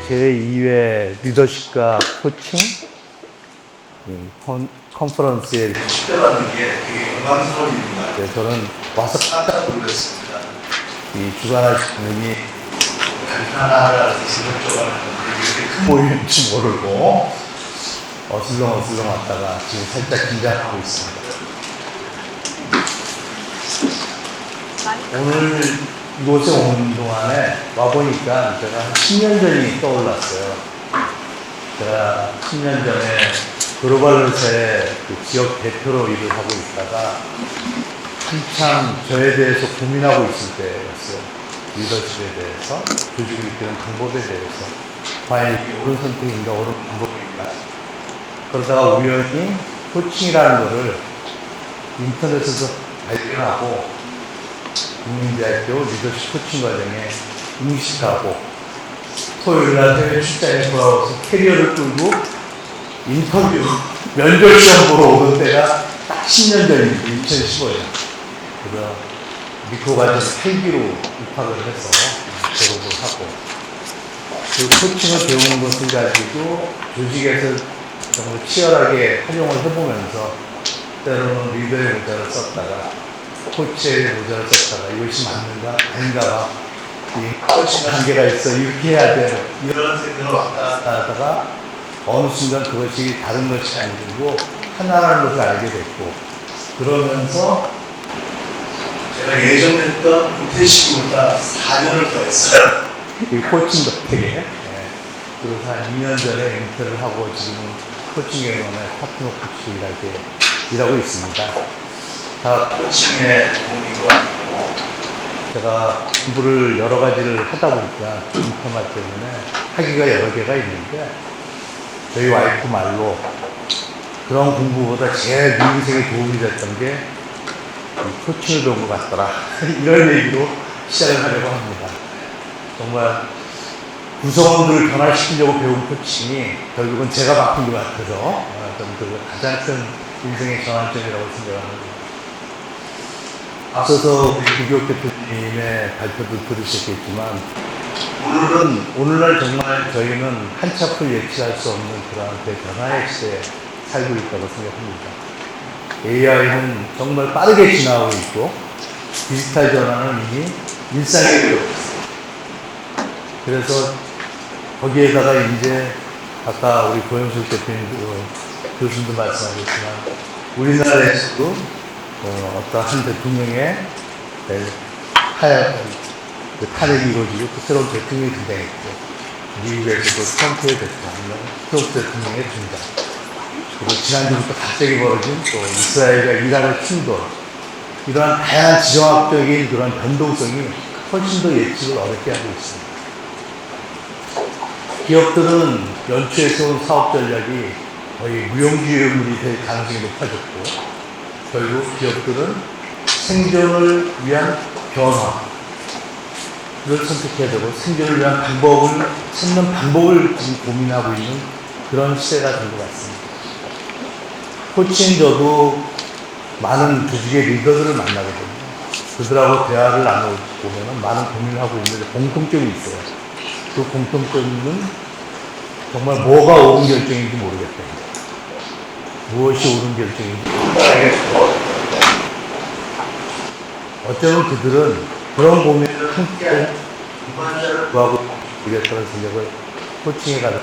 제2회 리더십과 코칭 컨퍼런스에 출전하는 게 되게 영광스러운 일입니다. 네, 저는 와서 깜짝 놀랐습니다. 이 주관하시는 분이 하나하나 지속적으로 하는데 이렇게 큰 보이는 줄 모르고 어슬렁어슬렁 왔다가 지금 살짝 긴장하고 있습니다. 오늘 이곳에 오는 동안에 와보니까 제가 한 10년 전이 떠올랐어요. 제가 10년 전에 글로벌 회사의 그 지역 대표로 일을 하고 있다가 한참 저에 대해서 고민하고 있을 때였어요. 리더십에 대해서, 조직을 이끄는 방법에 대해서. 과연 이게 옳은 선택인가, 옳은 방법인가. 그러다가 우연히 코칭이라는 거를 인터넷에서 발견하고 국민대학교 리더십 코칭 과정에 응시하고 토요일날 해외 출장에 돌아와서 캐리어를 끌고 인터뷰, 면접 시험 보러 오던 때가 딱 10년 전입니다. 2015년. 그래서 미코과정 8기로 입학을 해서 졸업을 하고 그 코칭을 배우는 것을 가지고 조직에서 정말 치열하게 활용을 해보면서 때로는 리더의 모자를 썼다가 코치의 모자를 썼다가 이것이 맞는가 아닌가 이 코칭 한계가 있어 이렇게 해야 돼 이런 생각을 왔다 갔다 하다가 어느 순간 그것이 다른 것이 아니고 하나라는 것을 알게 됐고 그러면서 제가 예전에 했던 구태식보다 4년을 더 했어요. 이 코칭 덕택에 그래서 한 2년 전에 은퇴를 하고 지금은 코칭 경영의 파트너 코치라고 일하고 있습니다. 다 코칭의 도움인 것 같고 제가 공부를 여러 가지를 하다 보니까 인터넷 때문에 하기가 여러 개가 있는데 저희 와이프 말로 그런 공부보다 제일 네 인생에 도움이 됐던 게 코칭을 배운 것 같더라. 이런 얘기로 시작을 하려고 합니다. 정말 구성원들을 변화시키려고 배운 코칭이 결국은 제가 바꾼 것 같아서 저는 그 가장 큰 인생의 전환점이라고 생각합니다. 앞서서 유기혁 대표님의 발표도 들으셨겠지만 오늘날 정말 저희는 한치 앞을 예측할 수 없는 그러한 대변화의 시대에 살고 있다고 생각합니다. AI는 정말 빠르게 지나가고 있고 디지털 전환은 이미 일상이 되고 있습니다. 그래서 거기에다가 이제 아까 우리 고영석 대표님도 교수님도 말씀하셨지만 우리나라에서도 어떤 한 대통령의 탄핵이 이루어지고 또 새로운 대통령이 등장했고 미국에서도 트럼프의 대통령, 트럼프 대통령의 등장 그리고 지난주부터 갑자기 벌어진 또 이스라엘과 이란의 충돌 이러한 다양한 지정학적인 그런 변동성이 훨씬 더 예측을 어렵게 하고 있습니다. 기업들은 연초에 세운 사업 전략이 거의 무용지물이 될 가능성이 높아졌고 결국 기업들은 생존을 위한 변화를 선택해야 되고 생존을 위한 방법을 찾는 방법을 지금 고민하고 있는 그런 시대가 된 것 같습니다. 코칭 저도 많은 조직의 리더들을 만나거든요. 그들하고 대화를 나눠보면 많은 고민을 하고 있는데 공통점이 있어요. 그 공통점은 정말 뭐가 옳은 결정인지 모르겠다. 무엇이 옳은 결정인지 모르겠다. 어쩌면 그들은 그런 고민을 함께 구하고 있겠다는 생각을 코칭에 가다.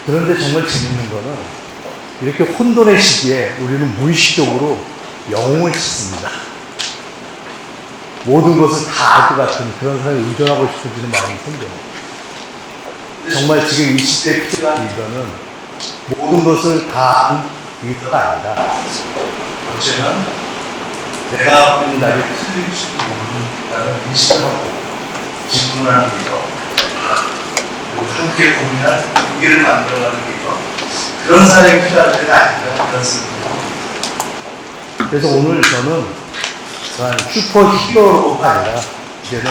그런데 정말 재밌는 거는 이렇게 혼돈의 시기에 우리는 무의식적으로 영웅을 찾습니다. 모든 것을 다 알 것 같은 그런 사람에 의존하고 싶어지는 마음이 생겨요. 정말 지금 이 시대에 필요한 리더는 모든 것을 다 아는 리더가 아니라 어쩌면 내가 보는 나를 틀릴 수도 모른다는 인식을 하고 질문하는 리더 그리고 함께 고민한 관계를 만들어가는 리더 그런 사람이 필요할 때가 아닌가 그런 생각을 합니다. 그래서 오늘 저는 슈퍼 히어로가 아니라 이제는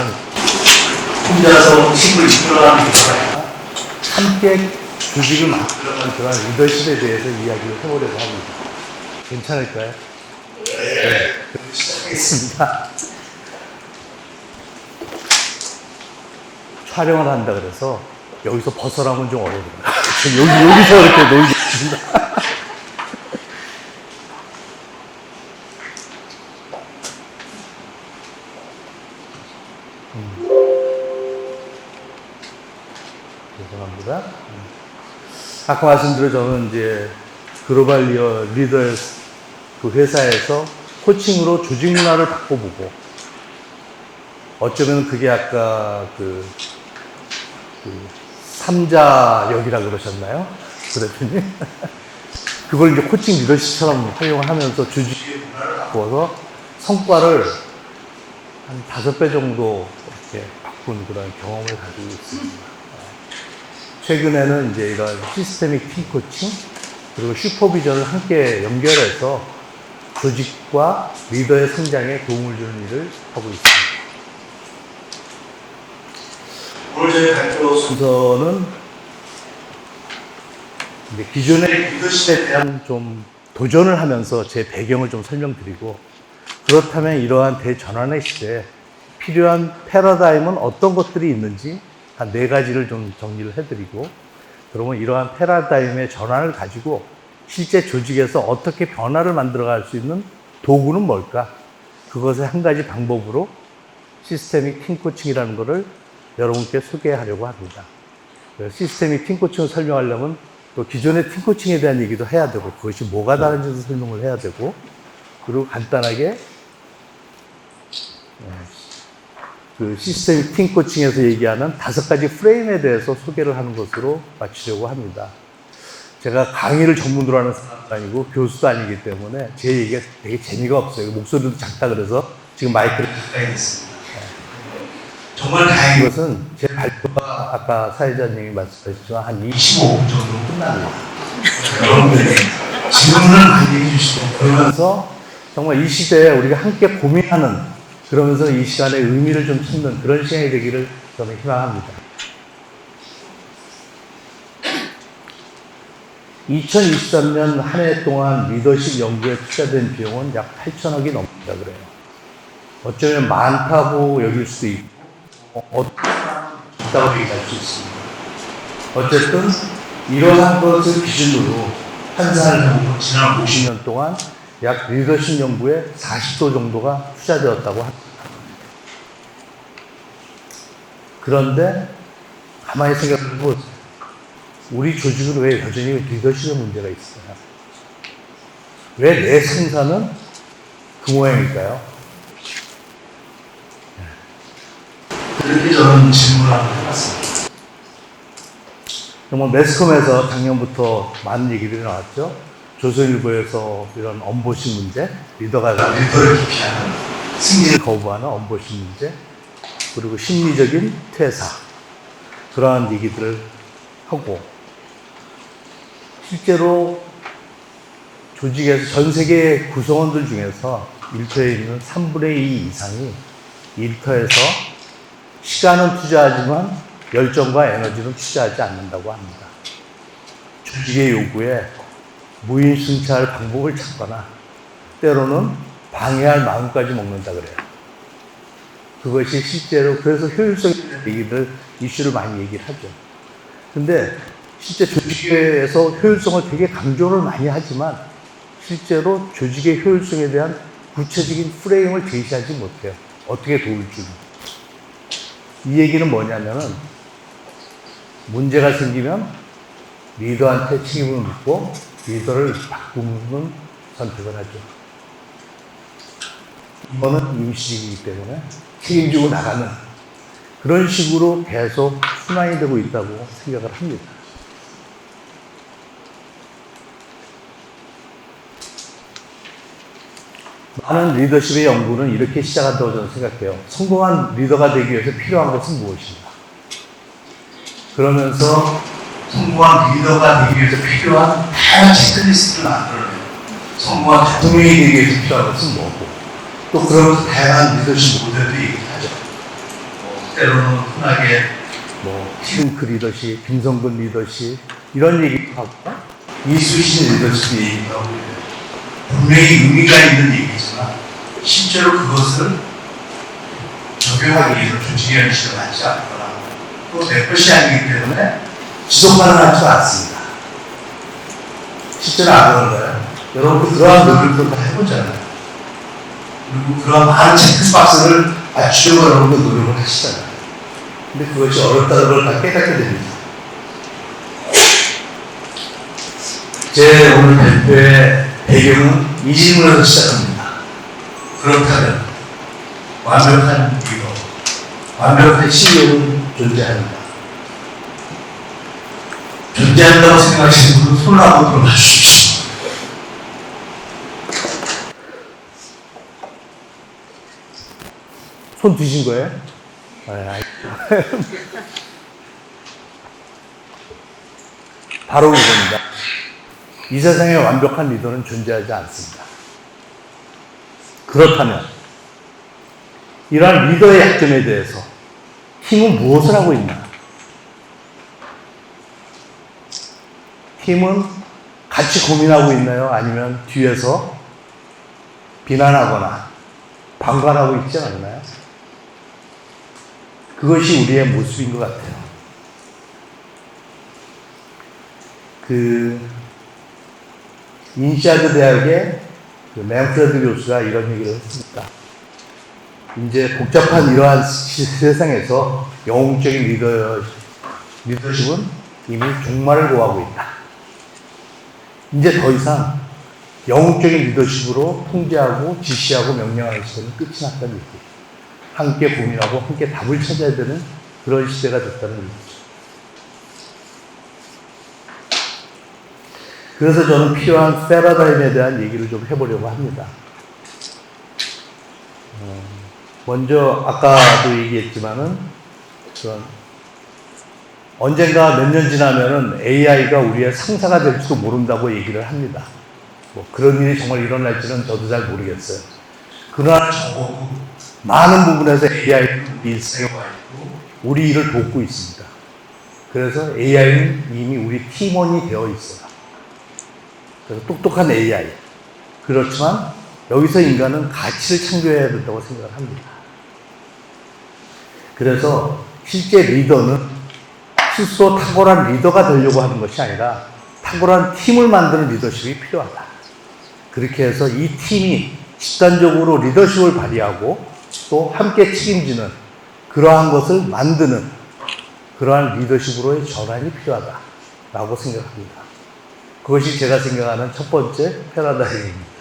혼자서 팀을 이끌어가는 리더가 아니라 함께 조직을 만들어가는 그런 리더십에 대해서 이야기를 해보려고 합니다. 괜찮을까요? 네. 시작하겠습니다. 촬영을 한다 그래서 여기서 벗어나면 좀 어려워요. 여기서 이렇게 놀고 있습니다. 죄송합니다. 아까 말씀드린 저는 이제 글로벌 리더의 그 회사에서 코칭으로 조직 문화를 바꿔보고 어쩌면 그게 아까 그 삼자역이라 그러셨나요? 그랬더니 그걸 이제 코칭 리더십처럼 활용을 하면서 조직의 문화를 바꿔서 성과를 한 5배 정도 이렇게 바꾼 그런 경험을 가지고 있습니다. 최근에는 이제 이런 시스테믹 팀 코칭 그리고 슈퍼비전을 함께 연결해서 조직과 리더의 성장에 도움을 주는 일을 하고 있습니다. 오늘 저희 발표 순서는 이제 기존의 리더십에 대한 좀 도전을 하면서 제 배경을 좀 설명드리고 그렇다면 이러한 대전환의 시대에 필요한 패러다임은 어떤 것들이 있는지 한 4가지를 좀 정리를 해드리고 그러면 이러한 패러다임의 전환을 가지고 실제 조직에서 어떻게 변화를 만들어갈 수 있는 도구는 뭘까? 그것의 한 가지 방법으로 시스테믹 팀 코칭이라는 것을 여러분께 소개하려고 합니다. 시스테믹 팀 코칭을 설명하려면 또 기존의 팀 코칭에 대한 얘기도 해야 되고 그것이 뭐가 다른지도 설명을 해야 되고 그리고 간단하게 그 시스테믹 팀 코칭에서 얘기하는 5가지 프레임에 대해서 소개를 하는 것으로 마치려고 합니다. 제가 강의를 전문으로 하는 사람도 아니고 교수도 아니기 때문에 제 얘기가 되게 재미가 없어요. 목소리도 작다 그래서 지금 마이크를 가까이 됐습니다. 정말 다행인 이것은 제 발표가 아까 사회자님이 말씀하셨지만 한 25분 정도 끝납니다. 여러분들이 질문을 많이 해주시고 그러면서 정말 이 시대에 우리가 함께 고민하는 그러면서 이 시간에 의미를 좀 찾는 그런 시간이 되기를 저는 희망합니다. 2023년 한 해 동안 리더십 연구에 투자된 비용은 약 8천억이 넘는다 그래요. 어쩌면 많다고 여길 수도 있고 없다고 얘기할 수 있습니다. 어쨌든 이러한 것을 기준으로 환산을 해보면 지난 50년 동안 약 리더십 연구에 40조 정도가 투자되었다고 합니다. 그런데 가만히 생각해보면 우리 조직은 왜 여전히 리더십의 문제가 있어요? 왜 내 생산은 그 모양일까요? 그렇게 저는 질문을 한번 해봤습니다. 정말 매스컴에서 작년부터 많은 얘기들이 나왔죠. 조선일보에서 이런 언보싱 문제, 리더가 리더를 기피하는 승리를 거부하는 언보싱 문제, 그리고 심리적인 퇴사, 그러한 얘기들을 하고 실제로 조직에서 전 세계 구성원들 중에서 일터에 있는 3분의 2 이상이 일터에서 시간은 투자하지만 열정과 에너지는 투자하지 않는다고 합니다. 조직의 요구에 무임승차할 방법을 찾거나 때로는 방해할 마음까지 먹는다 그래요. 그것이 실제로 그래서 효율성의 얘기를 이슈를 많이 얘기를 하죠. 근데 실제 조직에서 효율성을 되게 강조를 많이 하지만 실제로 조직의 효율성에 대한 구체적인 프레임을 제시하지 못해요. 어떻게 도울지. 이 얘기는 뭐냐면은 문제가 생기면 리더한테 책임을 묻고 리더를 바꾸는 선택을 하죠. 이거는 임시직이기 때문에 책임지고 나가는 그런 식으로 계속 순환이 되고 있다고 생각을 합니다. 많은 리더십의 연구는 이렇게 시작한다고 저는 생각해요. 성공한 리더가 되기 위해서 필요한 것은 무엇인가? 그러면서 성공한 리더가 되기 위해서 필요한 다양한 체크리스트를 만들어내요. 성공한 대통령이 되기 위해서 필요한 것은 뭐고 또 그러면서 다양한 리더십 모델도 얘기하죠. 때로는 흔하게 핑크 리더십, 김성근 리더십 이런 얘기도 하고 이수신 리더십 얘기도 하고 분명히 의미가 있는 얘기지만 실제로 그것을 적용하기 위해서 조직의 현실에 맞지 않거나 또 내 것이 아니기 때문에 지속 가능하지 않습니다. 실제로 안 그런 거예요. 여러분 그러한 노력도 다 해보잖아요. 그리고 그러한 많은 체크박스를 맞추려고 여러분도 노력을 하시잖아요. 근데 그것이 어렵다는 걸 다 깨닫게 됩니다. 제 오늘 발표의 배경은 이 질문에서 시작합니다. 그렇다면 완벽한 리더, 완벽한 CEO는 존재합니다. 존재한다고 생각하시는 분은 손을 한번 들어봐 주십시오. 손 드신 거예요? 바로 이겁니다. 이 세상에 완벽한 리더는 존재하지 않습니다. 그렇다면 이러한 리더의 약점에 대해서 팀은 무엇을 하고 있나? 팀은 같이 고민하고 있나요? 아니면 뒤에서 비난하거나 방관하고 있지 않나요? 그것이 우리의 모습인 것 같아요. 인시아드 대학의 맨프레드 교수가 이런 얘기를 했습니다. 이제 복잡한 이러한 세상에서 영웅적인 리더십은 이미 종말을 고하고 있다. 이제 더 이상 영웅적인 리더십으로 통제하고 지시하고 명령하는 시대는 끝이 났다는 얘기. 함께 고민하고 함께 답을 찾아야 되는 그런 시대가 됐다는 얘기죠. 그래서 저는 필요한 패러다임에 대한 얘기를 좀 해보려고 합니다. 먼저 아까도 얘기했지만은 그런 언젠가 몇 년 지나면은 AI가 우리의 상사가 될지도 모른다고 얘기를 합니다. 뭐 그런 일이 정말 일어날지는 저도 잘 모르겠어요. 그러나 적어도 많은 부분에서 AI는 일상화했고 우리 일을 돕고 있습니다. 그래서 AI는 이미 우리 팀원이 되어 있어요. 그래서 똑똑한 AI. 그렇지만 여기서 인간은 가치를 창조해야 된다고 생각을 합니다. 그래서 실제 리더는 스스로 탁월한 리더가 되려고 하는 것이 아니라 탁월한 팀을 만드는 리더십이 필요하다. 그렇게 해서 이 팀이 집단적으로 리더십을 발휘하고 또 함께 책임지는 그러한 것을 만드는 그러한 리더십으로의 전환이 필요하다라고 생각합니다. 그것이 제가 생각하는 첫 번째 패러다임입니다.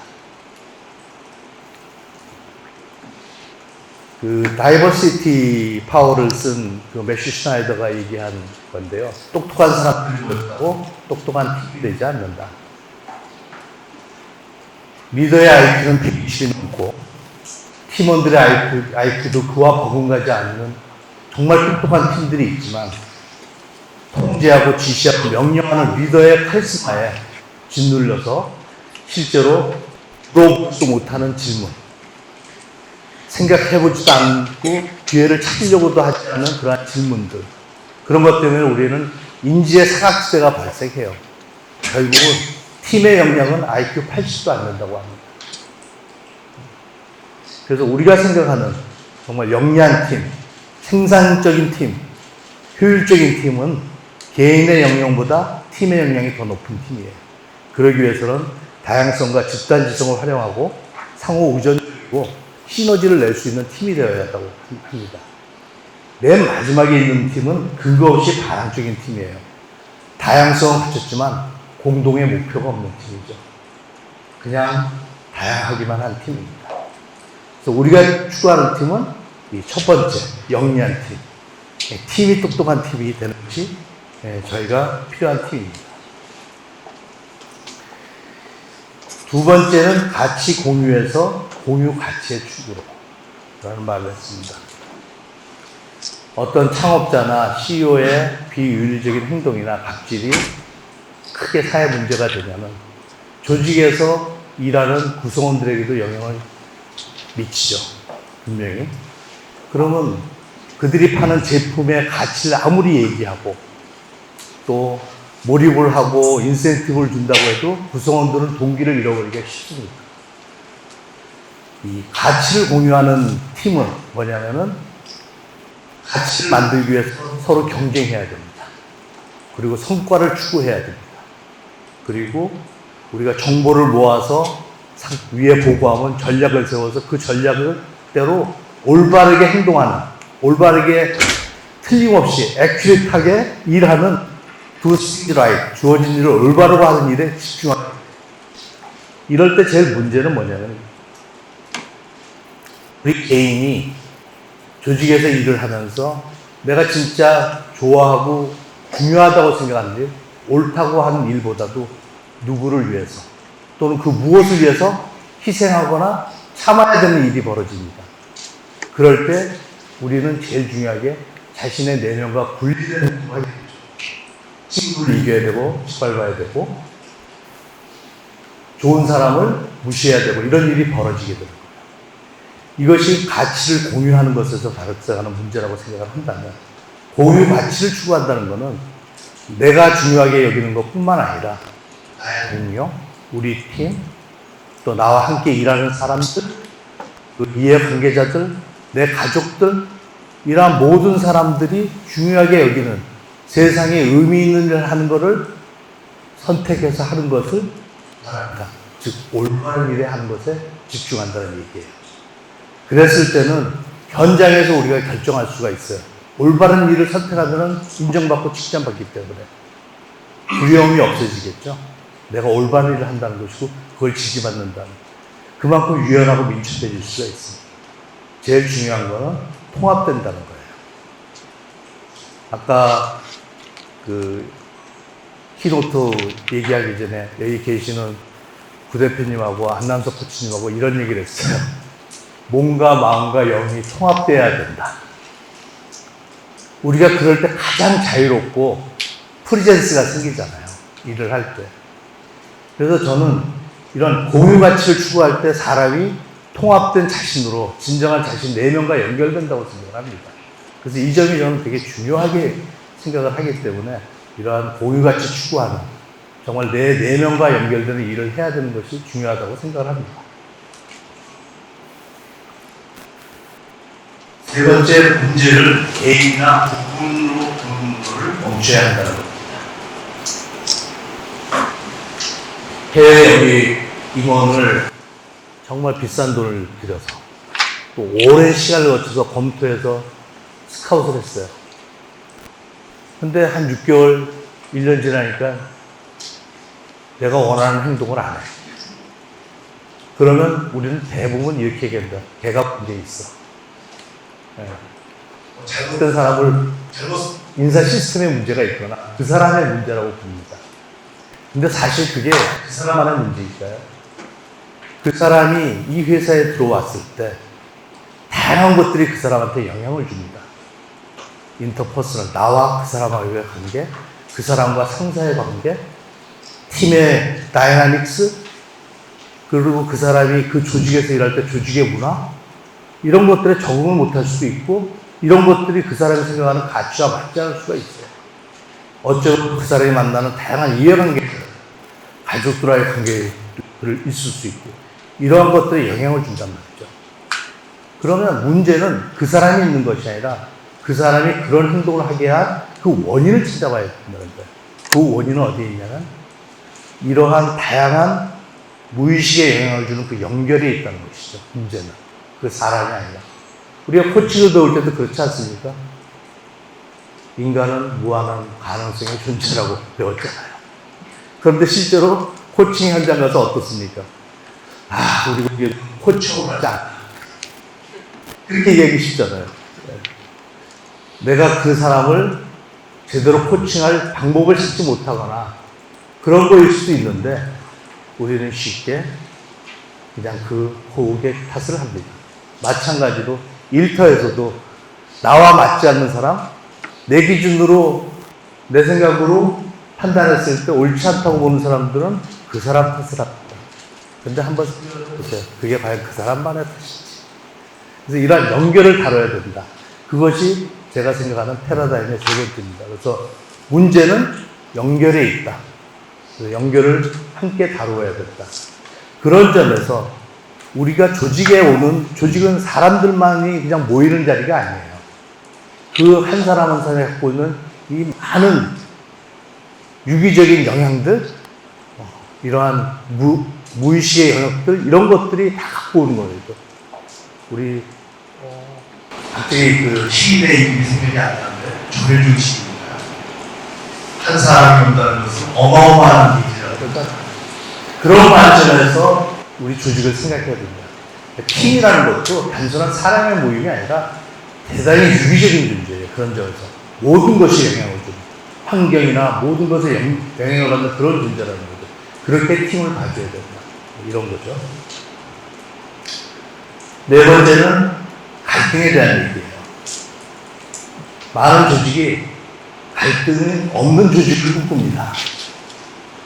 다이버시티 파워를 쓴 매슈 슈나이더가 얘기한 건데요. 똑똑한 사람들이 못하고 똑똑한 팀이 되지 않는다. 리더의 IQ는 120이 넘고 팀원들의 IQ도 그와 버금가지 않는 정말 똑똑한 팀들이 있지만 통제하고 지시하고 명령하는 리더의 카리스마에 짓눌려서 실제로 물어보지도 못하는 질문, 생각해보지도 않고 기회를 찾으려고도 하지 않는 그러한 질문들, 그런 것 때문에 우리는 인지의 사각지대가 발생해요. 결국은 팀의 역량은 IQ 80도 안 된다고 합니다. 그래서 우리가 생각하는 정말 영리한 팀, 생산적인 팀, 효율적인 팀은 개인의 역량보다 팀의 역량이 더 높은 팀이에요. 그러기 위해서는 다양성과 집단지성을 활용하고 상호 의존적이고 시너지를 낼 수 있는 팀이 되어야 한다고 합니다. 맨 마지막에 있는 팀은 근거 없이 반항적인 팀이에요. 다양성은 갖췄지만 공동의 목표가 없는 팀이죠. 그냥 다양하기만 한 팀입니다. 그래서 우리가 추구하는 팀은 이 첫 번째, 영리한 팀. 팀이 똑똑한 팀이 되는 것이 저희가 필요한 팀입니다. 두 번째는 가치 공유에서 공유 가치의 축으로 라는 말을 했습니다. 어떤 창업자나 CEO의 비윤리적인 행동이나 갑질이 크게 사회 문제가 되냐면 조직에서 일하는 구성원들에게도 영향을 미치죠. 분명히. 그러면 그들이 파는 제품의 가치를 아무리 얘기하고 또 몰입을 하고 인센티브를 준다고 해도 구성원들은 동기를 잃어버리기가 쉽습니다. 이 가치를 공유하는 팀은 뭐냐면은 가치를 만들기 위해서 서로 경쟁해야 됩니다. 그리고 성과를 추구해야 됩니다. 그리고 우리가 정보를 모아서 위에 보고하면 전략을 세워서 그 전략대로 올바르게 행동하는, 올바르게 틀림없이 액큐레이트하게 일하는 do things right, 주어진 일을 올바르게 하는 일에 집중하는. 이럴 때 제일 문제는 뭐냐면 우리 개인이 조직에서 일을 하면서 내가 진짜 좋아하고 중요하다고 생각하는 일, 옳다고 하는 일보다도 누구를 위해서 또는 그 무엇을 위해서 희생하거나 참아야 되는 일이 벌어집니다. 그럴 때 우리는 제일 중요하게 자신의 내면과 분리되는 행동을 하게 되죠. 친구를 이겨야 되고 짓밟아야 되고 좋은 사람을 무시해야 되고 이런 일이 벌어지게 되는 거예요. 이것이 가치를 공유하는 것에서 발생하는 문제라고 생각을 한다면 공유 가치를 추구한다는 것은 내가 중요하게 여기는 것뿐만 아니라 나의 동료, 우리 팀, 또 나와 함께 일하는 사람들, 또 이해 관계자들, 내 가족들, 이러한 모든 사람들이 중요하게 여기는 세상에 의미 있는 일을 하는 것을 선택해서 하는 것을 말합니다. 즉 올바른 일에 하는 것에 집중한다는 얘기예요. 그랬을 때는 현장에서 우리가 결정할 수가 있어요. 올바른 일을 선택하면 인정받고 칭찬받기 때문에 두려움이 없어지겠죠. 내가 올바른 일을 한다는 것이고 그걸 지지받는다는, 그만큼 유연하고 민첩해질 수가 있습니다. 제일 중요한 거는 통합된다는 거예요. 아까 그 키노트 얘기하기 전에 여기 계시는 부대표님하고 안남석 코치님하고 이런 얘기를 했어요. 몸과 마음과 영이 통합돼야 된다. 우리가 그럴 때 가장 자유롭고 프리젠스가 생기잖아요. 일을 할 때. 그래서 저는 이런 공유 가치를 추구할 때 사람이 통합된 자신으로 진정한 자신 내면과 연결된다고 생각을 합니다. 그래서 이 점이 저는 되게 중요하게 생각을 하기 때문에 이러한 공유 가치 추구하는, 정말 내 내면과 연결되는 일을 해야 되는 것이 중요하다고 생각을 합니다. 세 번째 문제를 개인이나 부분으로 보는 것을 멈춰야 한다는 겁니다. 해외 여기 임원을 정말 비싼 돈을 들여서 또 오랜 시간을 거쳐서 검토해서 스카웃을 했어요. 근데 한 6개월, 1년 지나니까 내가 원하는 행동을 안 해. 그러면 우리는 대부분 이렇게 얘기한다. 걔가 문제 있어. 네. 잘못된 사람을 인사 시스템에 문제가 있거나 그 사람의 문제라고 봅니다. 근데 사실 그게 그 사람만의 문제일까요? 그 사람이 이 회사에 들어왔을 때 다양한 것들이 그 사람한테 영향을 줍니다. 인터퍼스널, 나와 그 사람과의 관계, 그 사람과 상사의 관계, 팀의 다이나믹스, 그리고 그 사람이 그 조직에서 일할 때 조직의 문화, 이런 것들에 적응을 못할 수도 있고 이런 것들이 그 사람이 생각하는 가치와 맞지 않을 수가 있어요. 어쩌면 그 사람이 만나는 다양한 이해관계, 가족들과의 관계를 있을 수 있고 이러한 것들에 영향을 준단 말이죠. 그러면 문제는 그 사람이 있는 것이 아니라 그 사람이 그런 행동을 하게 한 그 원인을 찾아봐야 된다는 거예요. 그 원인은 어디에 있냐면 이러한 다양한 무의식에 영향을 주는 그 연결이 있다는 것이죠. 문제는 그 사람이 아니라. 우리가 코칭을 배울 때도 그렇지 않습니까? 인간은 무한한 가능성의 존재라고 배웠잖아요. 그런데 실제로 코칭 현장 가서 어떻습니까? 아, 우리 코칭을 하자. 그렇게 얘기하기 쉽잖아요. 내가 그 사람을 제대로 코칭할 방법을 찾지 못하거나 그런 거일 수도 있는데 우리는 쉽게 그냥 그 호흡의 탓을 합니다. 마찬가지로 일터에서도 나와 맞지 않는 사람, 내 기준으로, 내 생각으로 판단했을 때 옳지 않다고 보는 사람들은 그 사람 탓을 합니다. 근데 한번 보세요. 그게 과연 그 사람만의 탓이지. 그래서 이러한 연결을 다뤄야 된다. 그것이 제가 생각하는 패러다임의 세 번째입니다. 그래서 문제는 연결에 있다. 그래서 연결을 함께 다루어야 된다. 그런 점에서 우리가 조직에 오는, 조직은 사람들만이 그냥 모이는 자리가 아니에요. 그 한 사람 한 사람이 갖고 있는 이 많은 유기적인 영향들, 이러한 무의식의 영역들, 이런 것들이 다 갖고 오는 거예요. 우리 갑자기 그 시인의 이름이 생각이 안 나는데 조혜중 시입니다. 한 사람이 온다는 것은 어마어마한 일이라고. 그러니까 그런 관점에서 우리 조직을 생각해야 됩니다. 팀이라는 것도 단순한 사람의 모임이 아니라 대단히 유기적인 존재예요. 그런 점에서 모든 것이 영향을 줍니다. 환경이나 모든 것에 영향을 받는 그런 존재라는 거죠. 그렇게 팀을 봐줘야 된다. 이런 거죠. 네 번째는 갈등에 대한 얘기예요. 많은 조직이 갈등이 없는 조직을 꿈꿉니다.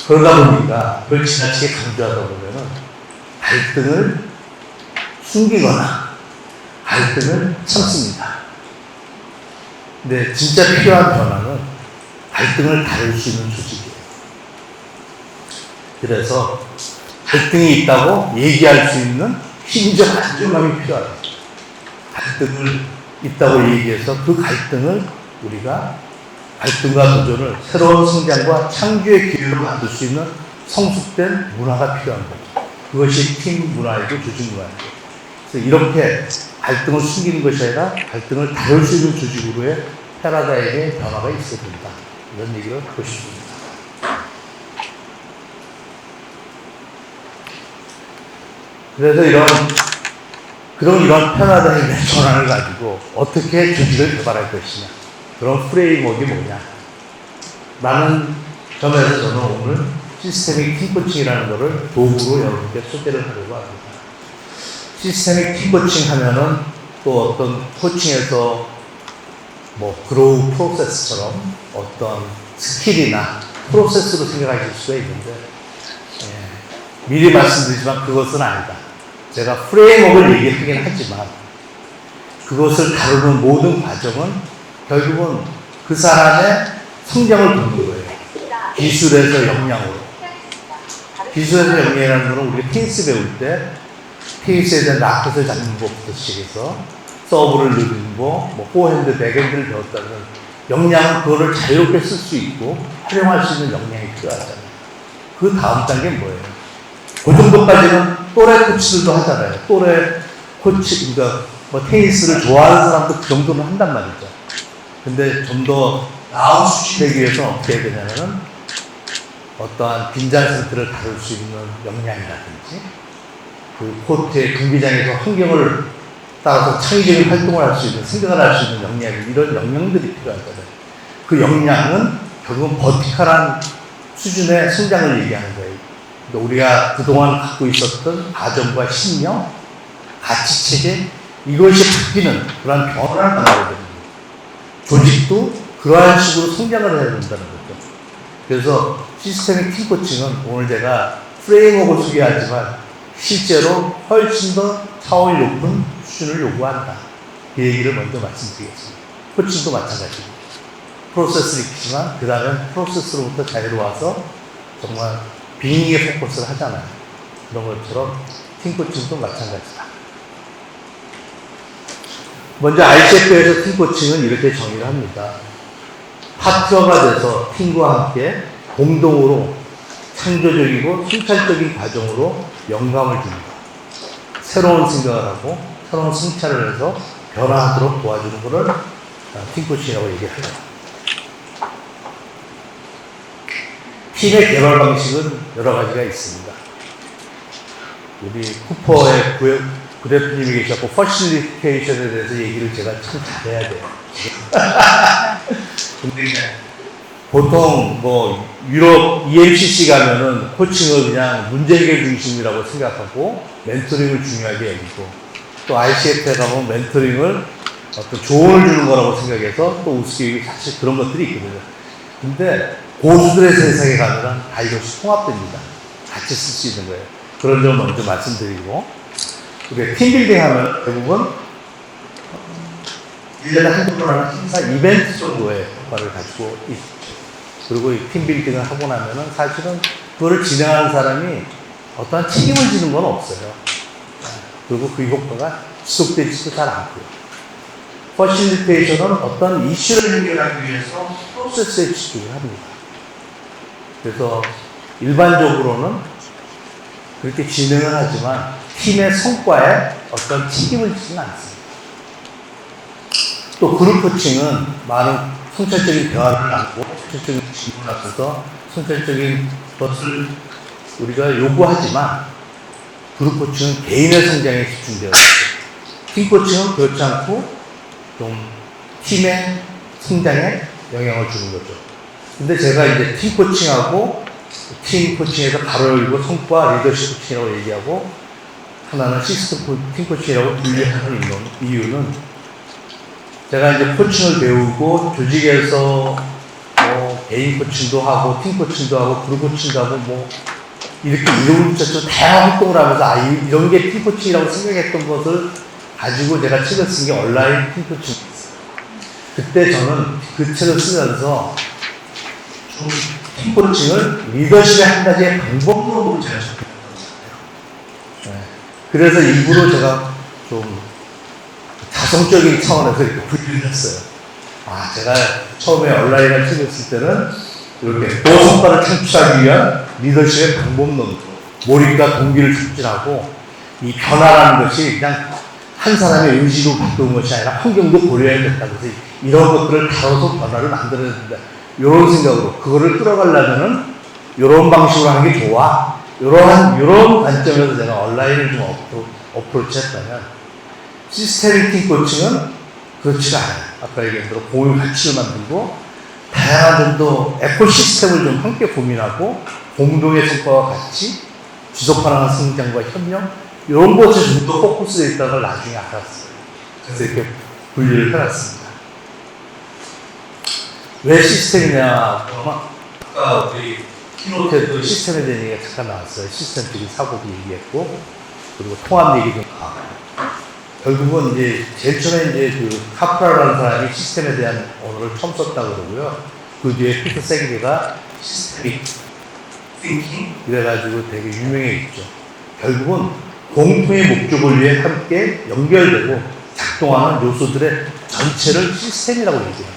그러다 보니까 그걸 지나치게 강조하다 보면은 갈등을 숨기거나 갈등을 참습니다. 근데 진짜 필요한 변화는 갈등을 다룰 수 있는 조직이에요. 그래서 갈등이 있다고 얘기할 수 있는 심적 안정감이 필요하다. 갈등을 있다고 얘기해서 그 갈등을 우리가 갈등과 도전을 새로운 성장과 창조의 기회로 만들 수 있는 성숙된 문화가 필요한 거죠. 그것이 팀 문화이고 조직 문화이고. 그래서 이렇게 갈등을 숨기는 것이 아니라 갈등을 다룰 수 있는 조직으로의 패러다임의 변화가 있어야 된다. 이런 얘기를 하고 싶습니다. 그래서 이런 패러다임의 전환을 가지고 어떻게 조직을 개발할 것이냐. 그런 프레임워크가 뭐냐. 라는 점에서 저는 오늘 시스테믹 팀코칭이라는 것을 도구로 여러분께 소개를 하려고 합니다. 시스테믹 팀코칭 하면은 또 어떤 코칭에서 그로우 프로세스처럼 어떤 스킬이나 프로세스로 생각하실 수가 있는데, 미리 말씀드리지만 그것은 아니다. 제가 프레임워크를 얘기하긴 하지만 그것을 다루는 모든 과정은 결국은 그 사람의 성장을 돕는 거예요. 기술에서 역량으로. 기술에서 역량이라는 것은 우리가 테니스 배울 때 테니스에 대한 라켓을 잡는 것부터 시작해서 서브를 누르는 거, 포핸드, 백핸드를 배웠다면 역량은 그거를 자유롭게 쓸 수 있고 활용할 수 있는 역량이 필요하잖아요. 그 다음 단계는 뭐예요? 그 정도까지는 또래 코치들도 하잖아요. 또래 코치, 그러니까 테니스를 좋아하는 사람도 그 정도는 한단 말이죠. 근데 좀 더 나은 수준이 되기 위해서 어떻게 해야 되냐면은 어떠한 빈잔 상태를 다룰 수 있는 역량이라든지 그 코트의 경기장에서 환경을 따라서 창의적인 활동을 할 수 있는, 생각을 할 수 있는 역량, 이런 역량들이 필요하잖아요. 그 역량은 결국은 버티컬한 수준의 성장을 얘기하는 거예요. 그러니까 우리가 그동안 갖고 있었던 가정과 신념, 가치체계, 이것이 바뀌는 그런 변화를 만나야 됩니다. 조직도 그러한 식으로 성장을 해야 된다는 거죠. 그래서 시스테믹 팀코칭은 오늘 제가 프레임워크를 소개하지만 실제로 훨씬 더 차원이 높은 수준을 요구한다. 그 얘기를 먼저 말씀드리겠습니다. 코칭도 마찬가지입니다. 프로세스를 익히지만 그 다음에 프로세스로부터 자유로워서 정말 빙의에 포커스를 하잖아요. 그런 것처럼 팀코칭도 마찬가지다. 먼저 ICF에서 팀코칭은 이렇게 정의를 합니다. 파트너가 돼서 팀과 함께 공동으로 창조적이고 순찰적인 과정으로 영감을 줍니다. 새로운 생각을 하고 새로운 성찰을 해서 변화하도록 도와주는 것을 팀코칭이라고 얘기합니다. 팀의 개발 방식은 여러 가지가 있습니다. 우리 쿠퍼의 부대표님이 계셨고 퍼실리테이션에 대해서 얘기를 제가 참 잘해야 돼요. 근데 보통 유럽 EMCC 가면은 코칭을 그냥 문제 해결 중심이라고 생각하고 멘토링을 중요하게 여기고, 또 ICF에 가면 멘토링을 어떤 조언을 주는 거라고 생각해서 또 우습게 여기고, 사실 그런 것들이 있거든요. 근데 고수들의 세상에 가면 다 이것이 통합됩니다. 같이 쓸 수 있는 거예요. 그런 점 먼저 말씀드리고, 우리가 팀빌딩 하면 대부분 1년에 한두 번 하는 행사 이벤트 정도의 효과를 가지고 있죠. 그리고 이 팀빌딩을 하고 나면은 사실은 그거를 진행하는 사람이 어떠한 책임을 지는 건 없어요. 그리고 그 효과가 지속되지도 잘 않고요. 퍼실리테이션은 어떤 이슈를 해결하기 위해서 프로세스에 집중을 합니다. 그래서 일반적으로는 그렇게 진행을 하지만 팀의 성과에 어떤 책임을 지지는 않습니다. 또 그룹 코칭은 많은 성찰적인 대화를 나누고 성찰적인 질문을 앞서서 성찰적인 것을 우리가 요구하지만 그룹 코칭은 개인의 성장에 집중되어 있죠. 팀 코칭은 그렇지 않고 좀 팀의 성장에 영향을 주는 거죠. 근데 제가 이제 팀 코칭하고 팀 코칭에서 바로 열고 성과 리더십 코칭이라고 얘기하고 하나는 시스템 팀 코칭이라고 분류하는 이유는 제가 이제 코칭을 배우고 조직에서 뭐 개인 코칭도 하고 팀 코칭도 하고 그룹 코칭도 하고 뭐 이렇게 이런저런 다양한 활동을 하면서 이런 게 팀 코칭이라고 생각했던 것을 가지고 제가 책을 쓴 게 온라인 팀 코칭이었어요. 그때 저는 그 책을 쓰면서 좀 팀 코칭을 리더십의 한 가지의 방법론으로 제가 접근했던 것 같아요. 그래서 일부러 제가 좀 자성적인 차원에서 이렇게 분류를 했어요. 제가 처음에 온라인을 책을 쓸 때는 이렇게 고성과를 창출하기 위한 리더십의 방법론, 몰입과 동기를 촉진하고 이 변화라는 것이 그냥 한 사람의 의지로 바꾸는 것이 아니라 환경도 고려해야겠다. 그래서 이런 것들을 다뤄서 변화를 만들어야 된다. 이런 생각으로 그거를 끌어가려면은 이런 방식으로 하는 게 좋아. 이런 관점에서 제가 온라인을 좀 어프로치했다면 시스템 팀 코칭은 그렇지가 않아요. 아까 얘기한 대로 공유 가치를 만들고 다양한 좀더 에코시스템을 좀 함께 고민하고 공동의 성과와 같이 지속가능한 성장과 협력 이런 것에 좀 더 포커스되어 있다는 걸 나중에 알았어요. 그래서 이렇게 분류를 해놨습니다. 왜 시스템이냐 그러면 아까 우리 키노트 시스템에 대한 얘기가 잠깐 나왔어요. 시스템적인 사고도 얘기했고 그리고 통합 얘기 좀 나왔고 결국은 이제 제일 처음에 이제 그 카프라라는 사람이 시스템에 대한 언어를 처음 썼다고 그러고요. 그 뒤에 피터 세기가 시스템ik 띵킹 이래가지고 되게 유명해졌죠. 결국은 공통의 목적을 위해 함께 연결되고 작동하는 요소들의 전체를 시스템이라고 얘기합니다.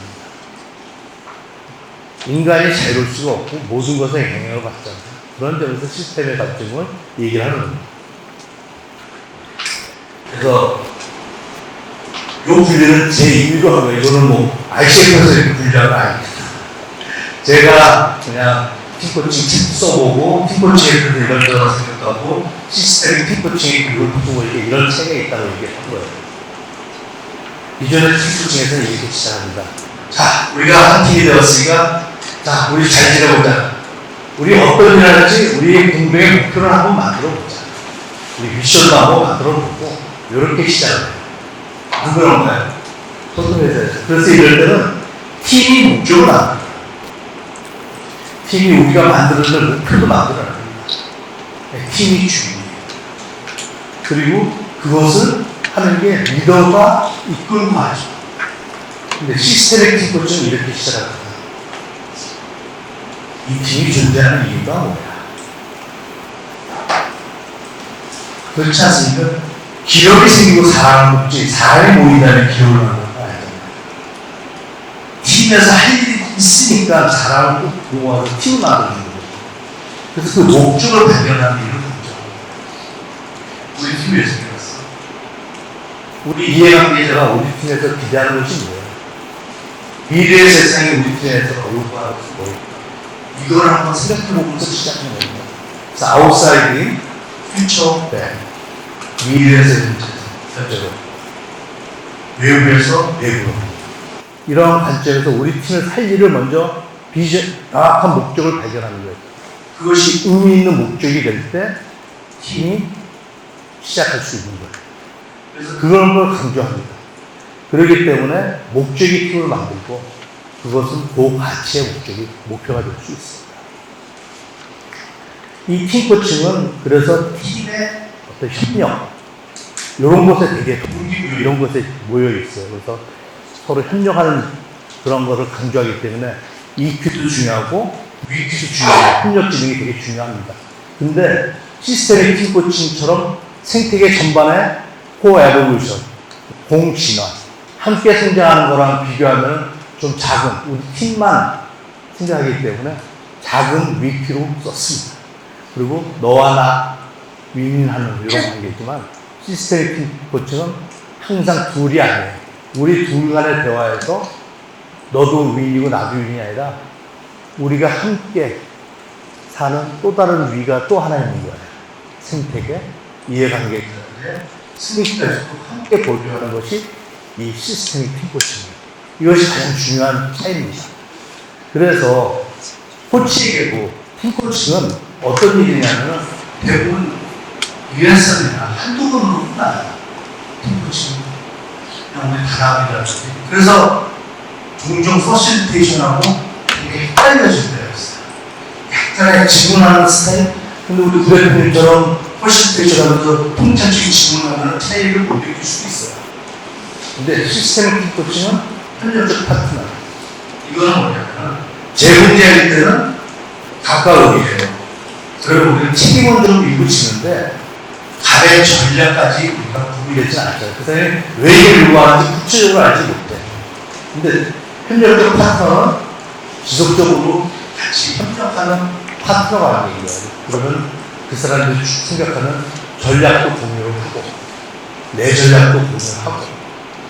인간이 자유로울 수가 없고 모든 것에 영향을 받잖아요. 그런 점에서 시스템의 관점을 얘기를 하는 겁니다. 그래서 이 분류는 제 임의로 하고요. 이거는 뭐 RCF에서 이렇게 분류한 거 아닙니다. 제가 그냥 팀코칭 책 써보고 팀코칭에 대해서 이런저런 생각하고 시스템 팀코칭이 그걸 두고 이런 책에 있다고 얘기한 거예요. 이전에 팀코칭에서는 이렇게 시작합니다. 자, 우리가 한 팀이 되었으니까 자, 우리 잘 지내보자. 우리 어떤 일을 할지 우리의 공동의 목표를 한번 만들어보자. 우리 미션도 한번 만들어보고 이렇게 시작을 해요. 안 그런가요? 소통회사에서. 그래서 이럴 때는 팀이 목적을 만듭니다. 팀이 우리가 만드는 목표도 만들어야 됩니다. 팀이 중요해요. 그리고 그것을 하는 게 리더가 이끌고 하죠. 근데 시스템의 팀 코칭은 이렇게 시작합니다. 이 팀이 존재하는 이유가 뭐야? 그렇지 않습니까? 기력이 생기고 사람이 목적이 사람이 모인다면 기록을 만드는 거 아니잖아요. 팀에서 할 일이 있으니까 사람을 꼭 모아서 팀을 만드는 거죠. 그래서 그 목적을 발견하는 일을 보죠. 우리 팀이 왜 생겼어? 우리 이해관계자가 우리 팀에서 기대하는 것이 뭐예요? 미래의 세상이 우리 팀에서 요구하는 것이 뭐예요? 이걸 한번 생각해보면서 시작하는 겁니다. 그래서 아웃사이딩, 퓨처, 미래에서 현재로 외부에서 내부로 이런 관점에서 우리 팀을 살 일을 먼저 비전, 정확한 목적을 발견하는 거예요. 그것이 의미 있는 목적이 될 때 팀이 시작할 수 있는 거예요. 그래서 그런 걸 강조합니다. 그렇기 때문에 목적이 팀을 만들고 그것은 그 가치의 목표가 될 수 있습니다. 이 팀 코칭은 그래서 팀의 어떤 협력 이런 것에 되게 동기부여 이런 것에 모여 있어요. 그래서 서로 협력하는 그런 것을 강조하기 때문에 EQ도 중요하고 위큐도 중요하고 협력 기능이 되게 중요합니다. 근데 시스템의 팀 코칭처럼 생태계 전반의 코에볼루션, 공진화, 함께 성장하는 거랑 비교하면 좀 작은, 우리 팀만 성장하기 때문에 작은 위키로 썼습니다. 그리고 너와 나 윈윈하는 이런 관계지만 시스템 팀 코칭은 항상 둘이 아니에요. 우리 둘 간의 대화에서 너도 윈이고 나도 윈이 아니라 우리가 함께 사는 또 다른 위가 또 하나 있는 거예요. 생태계, 이해관계, 승리까지 함께 보조하는 것이 이 시스템의 팀 코칭입니다. 이것이 가장 중요한 차이입니다. 그래서 코치에게도 팀 코칭은 어떤 일이냐면 대부분 유연성이나 한두 번으로 끝나요. 팀 코칭은 그냥 우리 다락이라든지. 그래서 종종 퍼실테이션하고 되게 헷갈려질 때가 있어요. 약간의 질문하는 스타일. 근데 우리 그래프님처럼 퍼실테이션하면서 통찰적인 질문하면 차이를 못 느낄 수도 있어요. 근데 시스템 팀 코칭은 협력적 파트너. 이거는 뭐냐면 제 문제일 때는 가까우게요. 그리고 우리는 책임원들은 밀붙이는데 가의 전략까지 우리가 구비되지 않아요. 그 사람이 왜 이걸 요구하는지 구체적으로 알지 못해. 근데 협력적 파트너는 지속적으로 같이 협력하는 파트너가 아닌 거예요. 그러면 그 사람들이 생각하는 전략도 공유를 하고 내 전략도 공유하고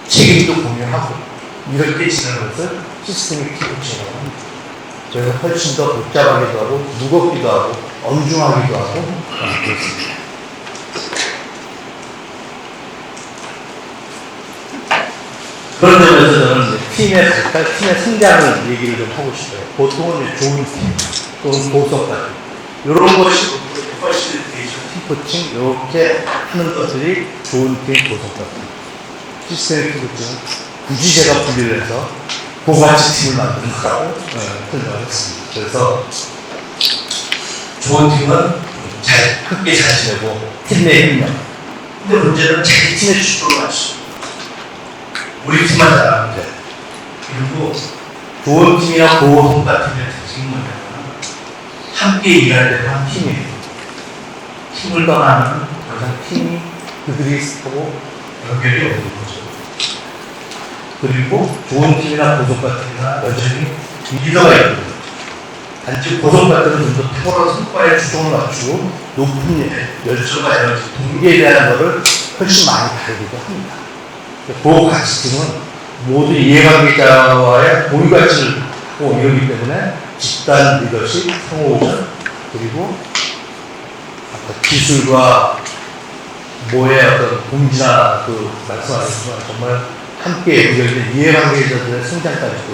책임도 공유하고 이렇게 지내는 것을 시스템ik 팀 코칭이라고 합니다. 저희가 훨씬 더 복잡하기도 하고 무겁기도 하고 엄중하기도 하고 그렇습니다. 그런 점에서 저는 팀의 발달, 팀의 성장을 얘기를 좀 하고 싶어요. 보통은 좋은 팀 또는 보석같은 이런 것이 퍼실테이션. 팀 코칭 이렇게 하는 것들이 좋은 팀 보석같은 시스템 팀 코칭은 굳이 제가 분리를 해서 고가치 팀을 만드는 거라고 설명을 했습니다. 그래서 좋은 팀은 잘 함께 잘 지내고 팀 내 협력. 근데 문제는 자기 팀의 주도를 하시죠. 우리 팀만 잘하면 돼. 그리고 좋은 팀이나 고급 같은 팀의 특징이 뭐냐면 함께 일할 때는 한 팀이에요. 팀을 떠나면 항상 팀이 그들이 하고 연결이 없는 거죠. 그리고 좋은 팀이나 고속 같은 팀이나 여전히 리더가 있는 거죠. 단지 고속 같은 팀은 좀 더 탁월한 성과에 주종을 맞추고 높은 열정과 에너지, 동기에 대한 것을 훨씬 많이 다루기도 합니다. 고급 가치팀은 모두 이해관계자와의 고유가치를 하고 이러기 때문에 집단 리더십, 상호의존, 그리고 아까 기술과 뭐의 어떤 공지나 그 말씀하셨지만 정말 함께 연결된 이해관계자들의 성장까지도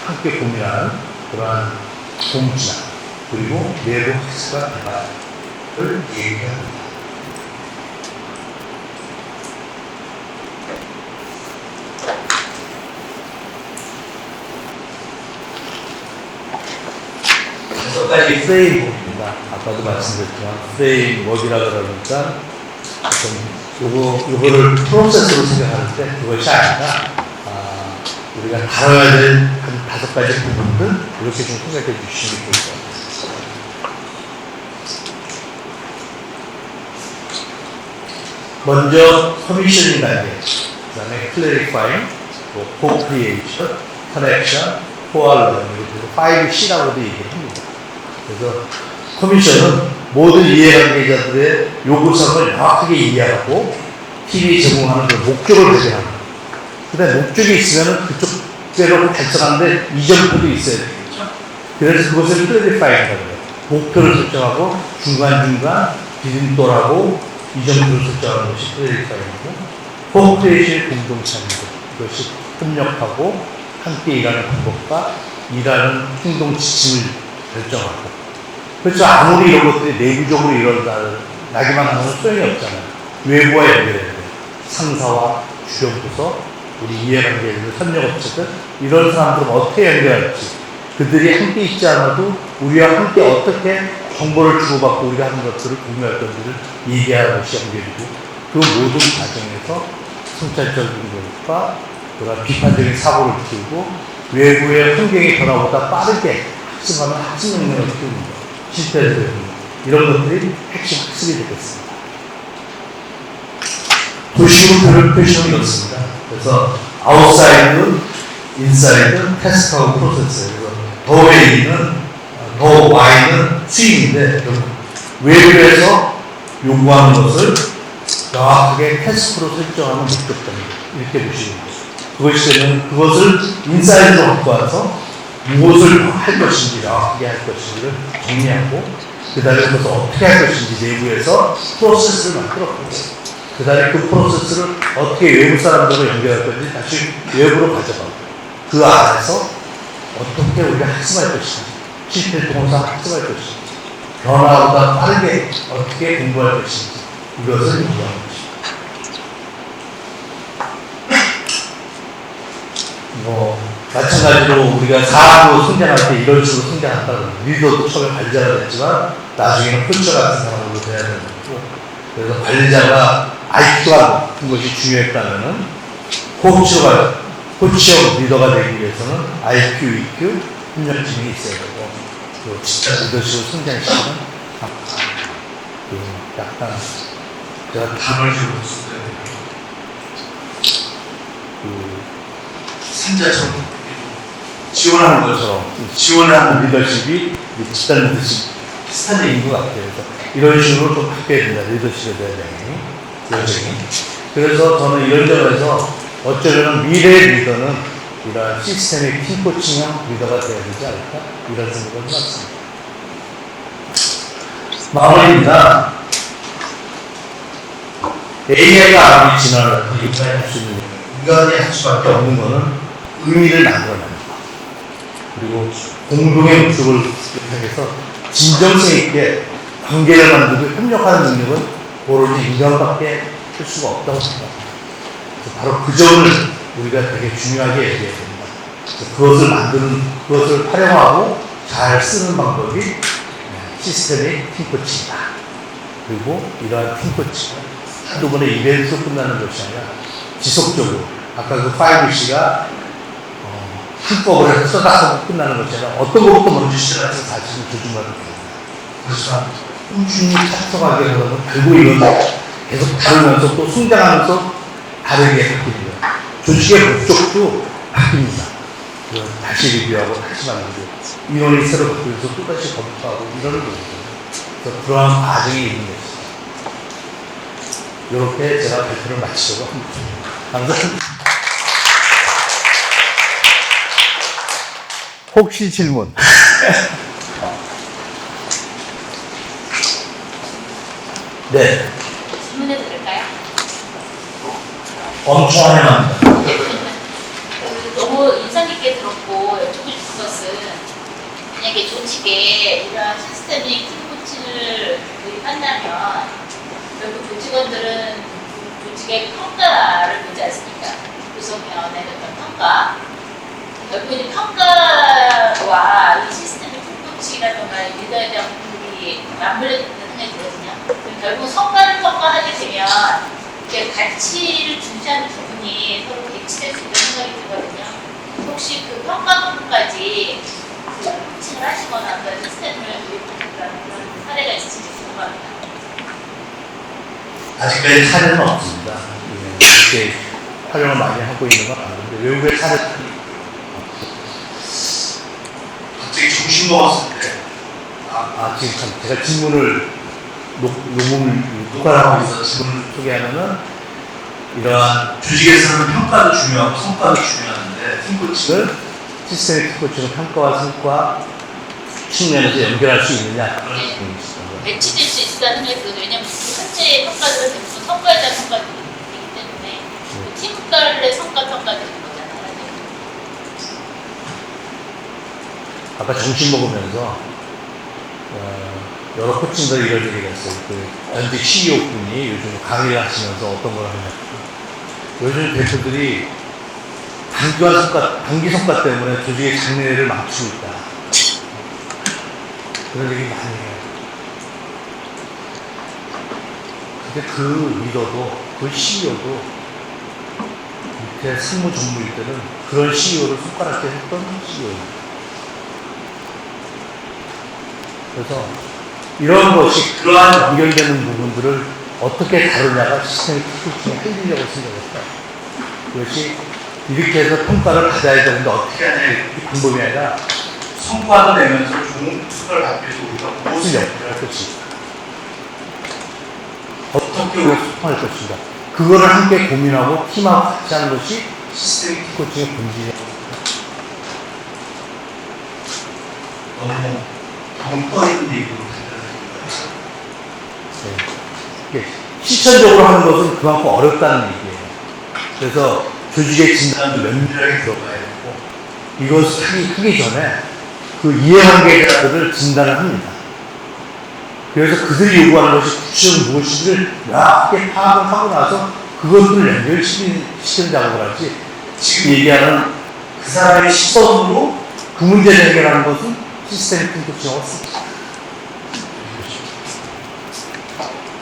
함께 고민하는 그러한 공지나 그리고 내부 학습과 개발을 얘기합니다. 여기까지 프레임워크입니다. 아까도 말씀드렸지만 프레임워크이라 그러니까 요거를 프로세스로 생각할 때 그것이 아니라 우리가 다뤄야 될 한 5가지 부분들 이렇게 좀 생각해 주시면 좋을 것 같아요. 먼저 커미셔닝 단계, 그 다음에 클래리파잉, co-creation, connection, co-learning, 그리고 5C라고도 얘기를 합니다. 그래서 커미션은 모든 이해관계자들의 요구성을 명확하게 이해하고 팀이 제공하는 그 목적을 발견합니다. 그 다음에 목적이 있으면 그쪽대로 달성하는데 이점표도 있어야 되겠죠. 그래서 그것을 클래리파이라고 해요. 목표를 설정하고 중간중간 디딤돌하고 이점표를 설정하는 것이 클래리파이고 코오퍼레이션의 공동체입니다. 그것이 협력하고 함께 일하는 방법과 일하는 행동 지침을 결정하고 그렇죠. 아무리 이런 것들이 내부적으로 일어나기만 하면 소용이 없잖아요. 외부와 연결해야 돼요. 상사와 주변부서, 우리 이해관계를 협력업체들 이런 사람들은 어떻게 연결할지 그들이 함께 있지 않아도 우리와 함께 어떻게 정보를 주고받고 우리가 하는 것들을 공유할 것들을 얘기하는 것이 연결이고 그 모든 과정에서 성찰적인 것과 그런 비판적인 사고를 키우고 외부의 환경의 변화보다 빠르게 학습하는 학습 능력을 키우는 것 실패를 보여줍니다. 이런 것들이 핵심 학습이 되겠습니다. 도시로 표현이 이렇습니다. 그래서 아웃사이드, 인사이드, 테스트하고 프로세스예요. 더 A는, 더 Y는 스윙인데, 외부에서 요구하는 것을 정확하게 테스트로 설정하는 목적점입니다. 이렇게 보시면 돼요. 그것이 되면 그것을 인사이드로 갖고 와서 무엇을 할 것인지, 정확하게 할 것인지를 정리하고, 그 다음에 그것을 어떻게 할 것인지 내부에서 프로세스를 만들었고, 그 다음에 그 프로세스를 어떻게 외부 사람들로 연결할 건지 다시 외부로 가져가고, 그 안에서 어떻게 우리가 학습할 것인지, 실패 동사 학습할 것인지, 변화보다 빠르게 어떻게 공부할 것인지, 이것을 연구하는 것입니다. 마찬가지로 우리가 사람으로 성장할 때 이런 식으로 성장한다고 리더도 처음에 관리자가 됐지만 나중에는 코치 같은 사람으로 돼야 되는 거고, 그래서 관리자가 IQ가 높은 것이 중요했다면은 코치형 리더가 되기 위해서는 IQ, EQ, 협력심이 있어야 되고, 또 진짜 리더십을 성장시키는 약간 제가 단어를 적었을 때 산자처럼 지원하는 것처럼 지원하는 리더십이 비슷한 리더십, 비슷한 얘기인 것 같아요. 그래서 이런 식으로 좀 바뀌어야 된다. 리더십에 대한 여정이. 그래서 저는 이런 점에서 어쩌면 미래의 리더는 이런 시스템의 팀 코칭형 리더가 되어야 되지 않을까? 이런 생각을 해봤습니다. 마무리입니다. AI가 아무리 진화를 인간이 할 수 있는, 인간이 할 수밖에 없는 것은 의미를 만들어냅니다. 그리고 공동의 목적을 향해서 진정성 있게 관계를 만들고 협력하는 능력은 오로지 인간밖에 할 수가 없다고 생각합니다. 바로 그 점을 우리가 되게 중요하게 얘기해야 됩니다. 그것을 만드는, 그것을 활용하고 잘 쓰는 방법이 시스템의 팀코치이다. 그리고 이러한 팀코치가 한두 번의 이벤트로 끝나는 것이 아니라 지속적으로, 아까 그 5C가 팀법을 해서 쏟아서 끝나는 것이 아니라 어떤 것부터 먼저 시작해서 다시 조준하게 됩니다. 그래서 꾸준히 참석하게 되면 결국 이건 계속 다루면서 또 성장하면서 다르게 바뀝니다. 조직의 목적도 바뀝니다. 다시 리뷰하고 다시 만들고 인원이 새로 바뀌면서 또다시 검토하고 이러는 거죠. 그래서 그러한 과정이 있는 것입니다. 이렇게 제가 발표를 마치려고 합니다. 감사합니다. 혹시 질문? 네. 질문해도 될까요? 엄청 환영합니다. 너무 인상 깊게 들었고 여쭙고 싶은 것은, 만약에 조직에 이러한 시스템이 팀 코칭을 도입한다면 결국 조직원들은 조직의 평가를 보지 않습니까? 구성면의 어떤 평가, 결국 이 평가와 이 시스템의 팀 코칭이라든가 리더에 대한 부분들이 맞물려 있는 생각이 들거든요. 그럼 결국 성과를 평가하게 되면 이게 가치를 중시하는 부분이 서로 배치될 수 있다는 생각이 들거든요. 혹시 그 평가 부분까지 코칭을 하시거나 그런 시스템을 도입하는 그런 사례가 있으신지 궁금합니다. 아직까지 사례는 없습니다. 이렇게 활용을 많이 하고 있는 건 아닌데 외국의 사례 갑자기 정신 먹었을 때 지금 참 제가 질문을 녹음을 녹화하고 있어서 질문을 소개하면은 이러한 조직에서는 평가도 중요하고 성과도 중요한데 팀코칭을 시스템의 팀코칭을 평가와 성과 측면에서 연결할 수 있느냐 그런 질문이시죠. 배치될 수 있다는 생각이 들거든요. 왜냐하면 현재의 평가들은 대부분 성과에 대한 평가들이기 때문에 팀 간의 성과 평가들인 거잖아요. 아까 점심 먹으면서 여러 코칭들이 이런 얘기를 했어요. 그 현직 CEO 분이 요즘 강의를 하시면서 어떤 걸 하냐. 요즘 대표들이 단기 성과 때문에 조직의 장래를 망치고 있다. 그런 얘기 많이 해요. 근데 그 리더도, 그 CEO도 밑에 상무 전무일 때는 그런 CEO를 손가락질 했던 CEO입니다. 그래서 이런 것이, 그러한 연결되는 부분들을 어떻게 다루냐가 시스템의 코칭의 할 일이라고 생각했다. 그것이 이렇게 해서 평가를 받아야 되는데 어떻게 하냐 이 방법이 아니라 성과도 내면서 좋은 평가를 받기 위해서 우리가 무엇을 무슨 연구를 역할을 할 것인가, 어떻게 우리가 소통할 것인가, 그거를 함께 고민하고 팀하고 같이 하는 것이 시스템이 코칭의 본질이에요. 너무 덩떠있는 얘기로 네. 실천적으로 하는 것은 그만큼 어렵다는 얘기예요. 그래서 조직의 진단도 면밀하게 들어가야 되고, 이것을 하기 전에 그 이해관계자들을 진단을 합니다. 그래서 그들이 요구하는 것이 구체적으로 무엇인지를 명확하게 파악을 하고 나서 그것들을 연결시키는 작업을 하지, 지금 얘기하는 그 사람의 시선으로 그 문제를 해결하는 것은 시스템 팀 코칭하고 씁니다.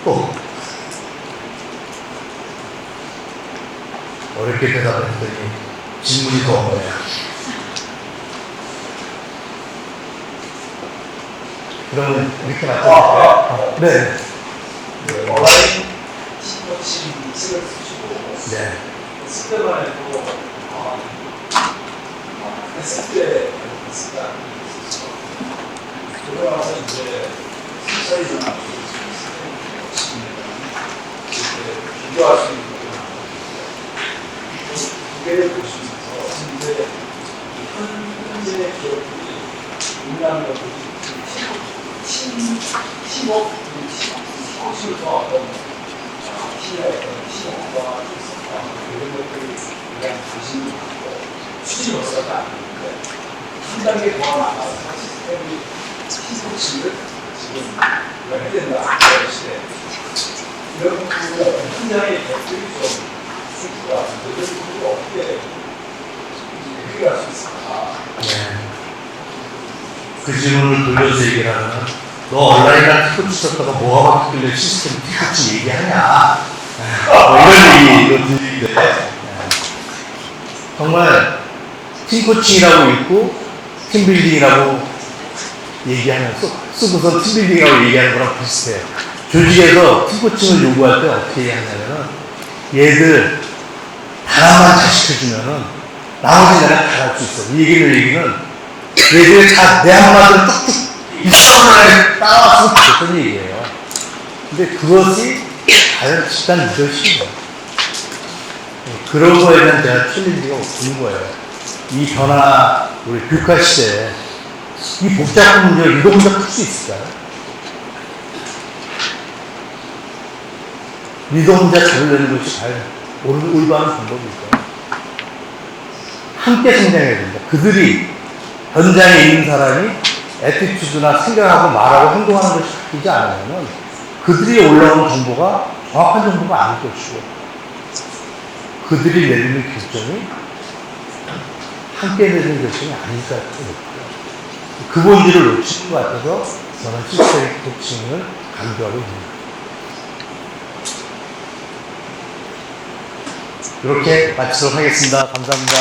또 어렵게 대답했더니 질문이 더 어려워요. 그러면 이렇게 맞춰볼까요? 네. 온라인 코칭 책을 쓰시고 네. 쓸 때만 해도 했을 때 습관이 있어서 그러고 나서 이제 실사에 전환 이렇게 비교할 수 있는 두 개를 보시면서 이제 현재 기업들이 운영하는 것들이 팀워크, 팀워크에서 어떤 팀의 팀워크와 이런 것들을 그냥 관심을 갖고 추진으로서가 아닌데 한 단계 더 나아가서 시스템이 팀워크를 지금 해야 된다 그런 시대 이런 부분은 현장의 것들이 좀 생기가 이런 부분을 어떻게 해결할 수 있을까? 네. 그 질문을 돌려서 얘기를 하면, 너 온라인이랑 티코치 썼다가 뭐가 바뀌길래 시스템 티코치 얘기하냐, 뭐 이런 얘기로 들리는데, 정말 팀코칭이라고 있고 팀빌딩이라고 얘기하면서 쓰고서 팀빌딩이라고 얘기하는 거랑 비슷해요. 조직에서 팀코칭을 요구할 때 어떻게 하냐면은, 얘들 하나만 잘 시켜주면은 나머지 내가 다 할 수 있어. 이 얘기는 얘들이 다 내 한마디를 뚝뚝 입술을 따라왔으면 좋겠다는 얘기예요. 근데 그것이 과연 집단 리더십이에요. 그런 거에 대한 제가 챌린지가 없는 거예요. 이 변화, 우리 뷰카 시대에 이 복잡한 문제를 이거 혼자 풀 수 있을까요? 리더 혼자 잡으려는 것이 과연 올바른 방법일까요? 함께 성장해야 된다. 그들이 현장에 있는 사람이 애티튜드나 생각하고 말하고 행동하는 것이 바뀌지 않으면 그들이 올라오는 정보가 정확한 정보가 아닐 것이고, 그들이 내리는 결정이 함께 내리는 결정이 아닐까 싶어요. 그 본질을 놓치는 것 같아서 저는 시스템 코칭을 강조하고 있습니다. 이렇게 마치도록 하겠습니다. 감사합니다.